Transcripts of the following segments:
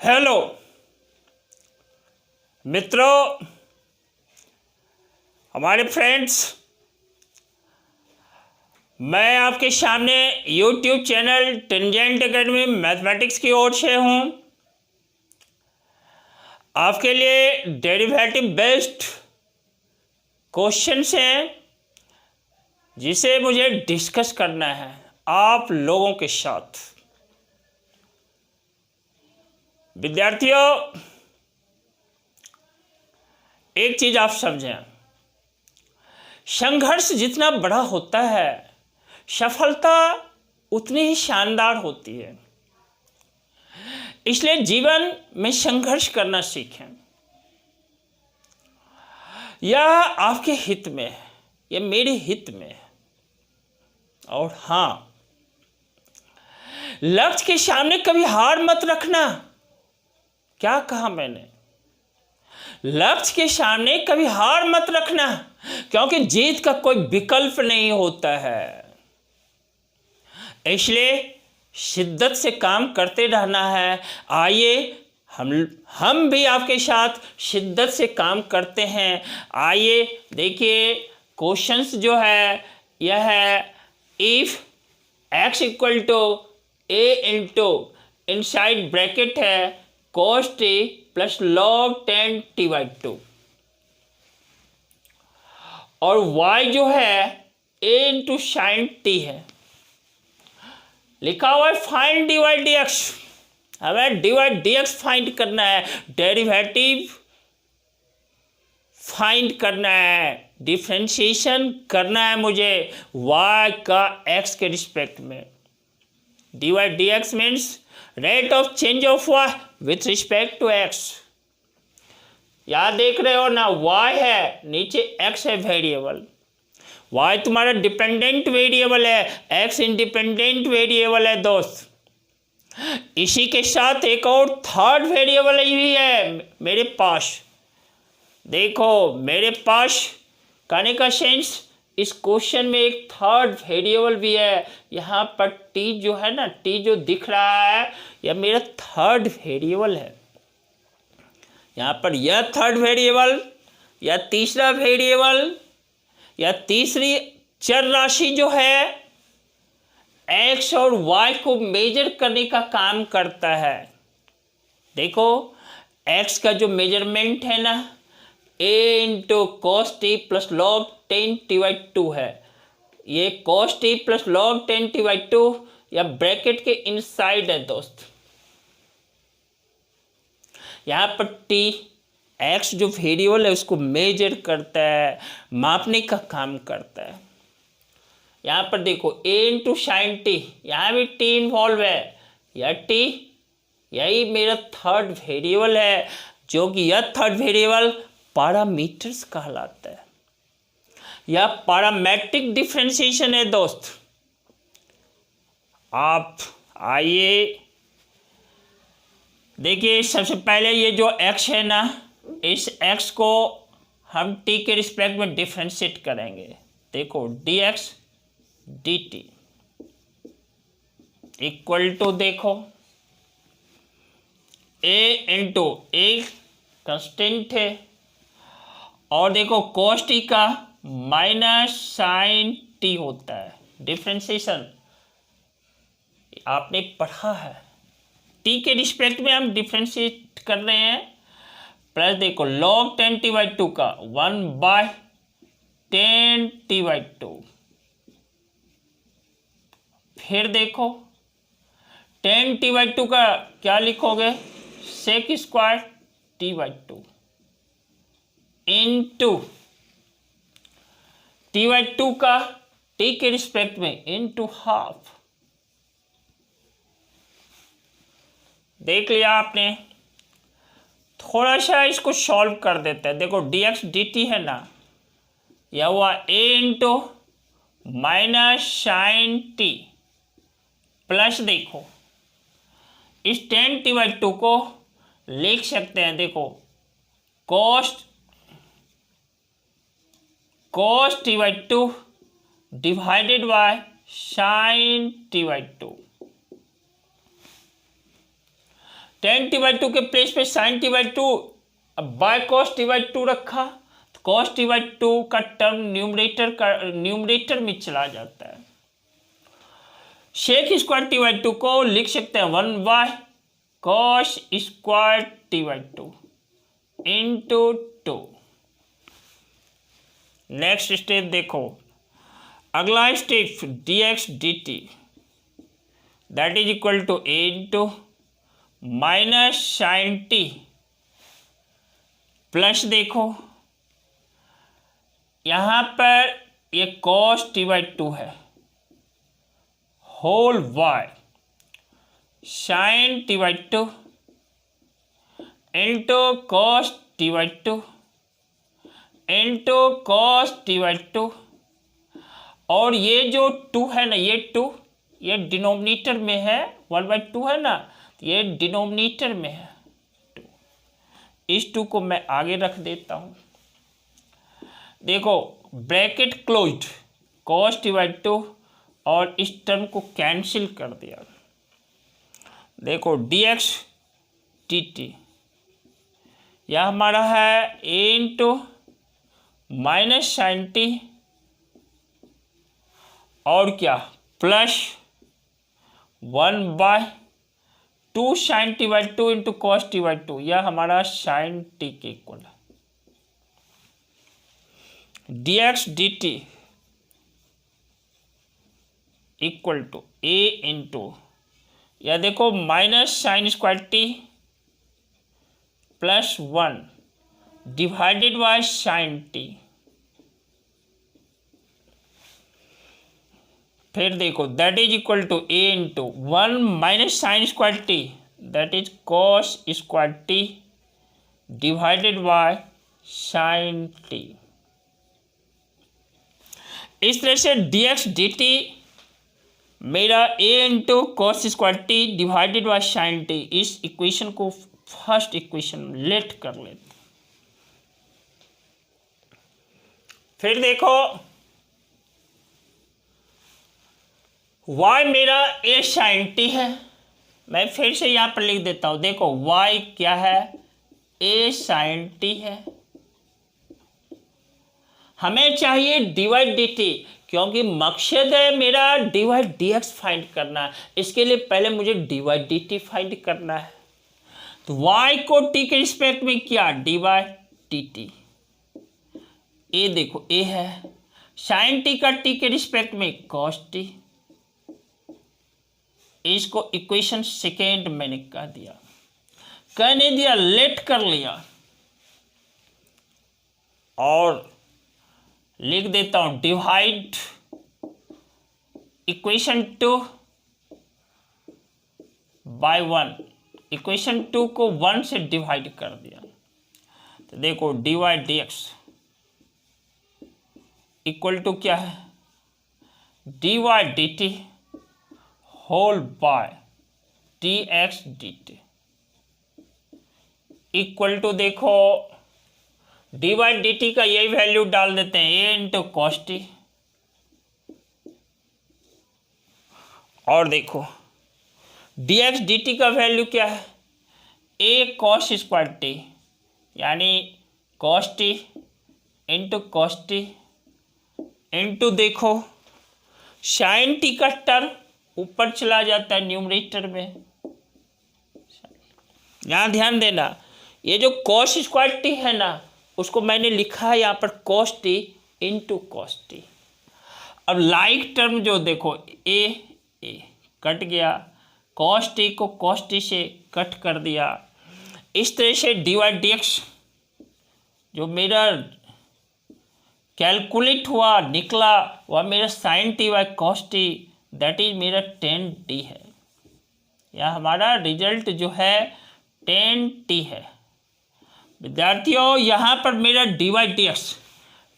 Hello मित्रों, हमारे friends, मैं आपके सामने YouTube channel tangent academy mathematics की ओर से हूँ। आपके लिए डेरिवेटिव बेस्ड क्वेश्चंस हैं जिसे मुझे डिस्कस करना है आप लोगों के साथ। विद्यार्थियों, एक चीज आप समझें, संघर्ष जितना बड़ा होता है सफलता उतनी ही शानदार होती है। इसलिए जीवन में संघर्ष करना सीखें। यह आपके हित में है, यह मेरे हित में है। और हाँ, लक्ष्य के सामने कभी हार मत रखना। क्या कहा मैंने? लक्ष्य के सामने कभी हार मत रखना, क्योंकि जीत का कोई विकल्प नहीं होता है। इसलिए शिद्दत से काम करते रहना है। आइए हम भी आपके साथ शिद्दत से काम करते हैं। आइए देखिए, क्वेश्चंस जो है यह है, if x equal to a into inside bracket है cos t plus log 10t/2 और y जो है a इंटू साइन टी है। लिखा हुआ है फाइंड dy dx। हमें dy dx फाइंड करना है, डेरिवेटिव फाइंड करना है, डिफरेंशिएशन करना है मुझे y का x के रिस्पेक्ट में। dy dx means rate of change of y with respect to x। याद देख रहे हो ना, y है, नीचे x है वेरिएबल। y तुम्हारा डिपेंडेंट वेरिएबल है, x इंडिपेंडेंट वेरिएबल है दोस्त। इसी के साथ एक और थर्ड वेरिएबल भी है मेरे पास। देखो, मेरे पास कहने का सेंस, इस क्वेश्चन में एक थर्ड वेरिएबल भी है। यहाँ पर t जो है ना, t जो दिख रहा है, यह मेरा थर्ड वेरिएबल है। यहाँ पर यह थर्ड वेरिएबल या तीसरा वेरिएबल या तीसरी चर राशि जो है x और y को मेजर करने का काम करता है। देखो, x का जो मेजरमेंट है ना, a into cos T plus log 10t/2 है। ये cos T plus log 10t/2 या ब्रैकेट के इनसाइड है दोस्त। यहाँ पर t x जो वेरिएबल है उसको मेजर करता है, मापने का काम करता है। यहाँ पर देखो a इंटू साइन टी, यहाँ भी t इन्वॉल्व है। यह t, यही मेरा थर्ड वेरिएबल है, जो कि यह थर्ड वेरिएबल पैरामीटर्स कहलाता है। यह पैरामेट्रिक डिफरेंशिएशन है दोस्त। आप आइए देखिए, सबसे पहले ये जो x है ना, इस x को हम t के रिस्पेक्ट में डिफरेंशिएट करेंगे। देखो, dx dt इक्वल टू, देखो, a इंटू एक कंस्टेंट है और देखो cos t का माइनस साइन t होता है। डिफरेंशिएशन आपने पढ़ा है, t के रिस्पेक्ट में हम डिफरेंशिएट कर रहे हैं। प्लस देखो log 10t/2 का 1/10t/2। फिर देखो 10t/2 का क्या लिखोगे, sec square t/2 into t/2 का t के रिस्पेक्ट में इंटू हाफ। देख लिया आपने। थोड़ा सा इसको सॉल्व कर देते हैं। देखो, dx dt है ना, यह हुआ a into minus sine t plus, देखो इस 10t/2 को लिख सकते हैं, देखो cos t/2 divided by sign t/2। tan t/2 के प्लेस पे sin t/2 bye cos t/2 रखा, तो cos t/2 का टर्म न्यूमरेटर में चला जाता है। sec स्क्वायर t/2 को लिख सकते हैं 1/cos square t/2 into 2। Next step देखो, अगला step dx dt that is equal to a into minus sine t plus देखो यहां पर ये cos t/2 है whole y sine t/2 into cos t/2 into cos t/2, और ये जो 2 है ना, ये 2 ये डिनोमिनेटर में है, 1/2 है ना, ये डिनोमिनेटर में है 2। इस 2 को मैं आगे रख देता हूं। देखो ब्रैकेट क्लोज्ड, cos t/2 और इस टर्म को कैंसिल कर दिया। देखो dx dt यह हमारा है a into minus sine t और क्या plus 1/2 sign t/2 into cos t/2, यह हमारा साइन टी के इक्वल है। dx dt equal to a into यह देखो minus sine square t plus 1 divided by sine t. फिर देखो that is equal to a into 1 minus sine square t that is cos square t divided by sine t. इस तरह से dx dt मेरा a into cos square t divided by sine t, इस equation को first equation late कर लेते। फिर देखो y मेरा a साइन टी है, मैं फिर से यहां पर लिख देता हूं। देखो y क्या है, a साइन टी है। हमें चाहिए dy dt, क्योंकि मकसद है मेरा dy dx फाइंड करना है। इसके लिए पहले मुझे dy dt फाइंड करना है। तो y को t के रिस्पेक्ट में क्या dy dt, a देखो a है, साइन टी का t के रिस्पेक्ट में cos t, इसको इक्वेशन सेकेंड मैंने कह दिया, कहने दिया लेट कर लिया और लिख देता हूं डिवाइड इक्वेशन 2 बाय 1। इक्वेशन 2 को 1 से डिवाइड कर दिया, तो देखो dy dx इक्वल टू क्या है dy dt whole by dx dt equal to देखो dy dt का यही वैल्यू डाल देते हैं a इंटू कॉस टी, और देखो dx dt का वैल्यू क्या है a कॉस स्क्वायर टी, यानी cos T into cos T into देखो साइन टी का टर्म ऊपर चला जाता है न्यूमरेटर में। यहाँ ध्यान देना, ये जो कॉस स्क्वायर टी है ना, उसको मैंने लिखा है यहाँ पर cos T into cos T. अब लाइक टर्म जो देखो ए कट गया, कॉस टी को कॉस टी से कट कर दिया। इस तरह से dy dx जो मेरा कैलकुलेट हुआ निकला वह मेरा sine t by cos t that is मेरा tan t है। यह हमारा रिजल्ट जो है tan t है। विद्यार्थियों यहाँ पर मेरा dy dx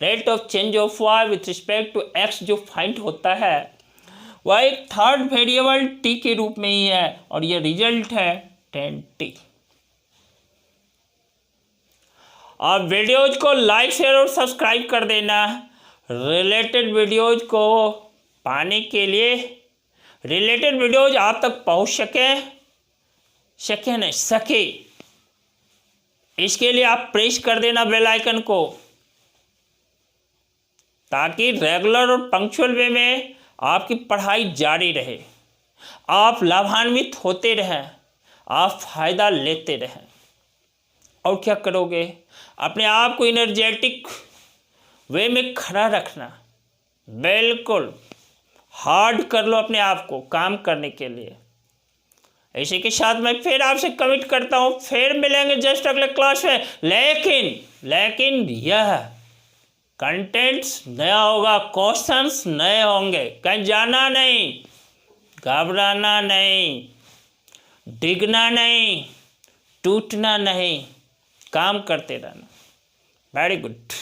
rate of change of y with respect to x जो फाइंड होता है वह एक थर्ड वेरिएबल t के रूप में ही है, और यह रिजल्ट है tan t। आप वीडियोज को लाइक शेयर और सब्सक्राइब कर देना। रिलेटेड वीडियोज को पाने के लिए, रिलेटेड वीडियोज आप तक पहुंच सके, सके नहीं सके, इसके लिए आप प्रेस कर देना बेल आइकन को, ताकि रेगुलर और पंक्चुअल वे में आपकी पढ़ाई जारी रहे, आप लाभान्वित होते रहें, आप फायदा लेते रहें। और क्या करोगे, अपने आप को एनर्जेटिक वे में खड़ा रखना, बिल्कुल हार्ड कर लो अपने आप को काम करने के लिए। इसी के साथ मैं फिर आपसे कमिट करता हूँ, फिर मिलेंगे जस्ट अगले क्लास में। लेकिन यह कंटेंट्स नया होगा, क्वेश्चंस नए होंगे, कहीं जाना नहीं, घबराना नहीं, डिगना नहीं, टूटना नहीं, काम करते रहना। Very good.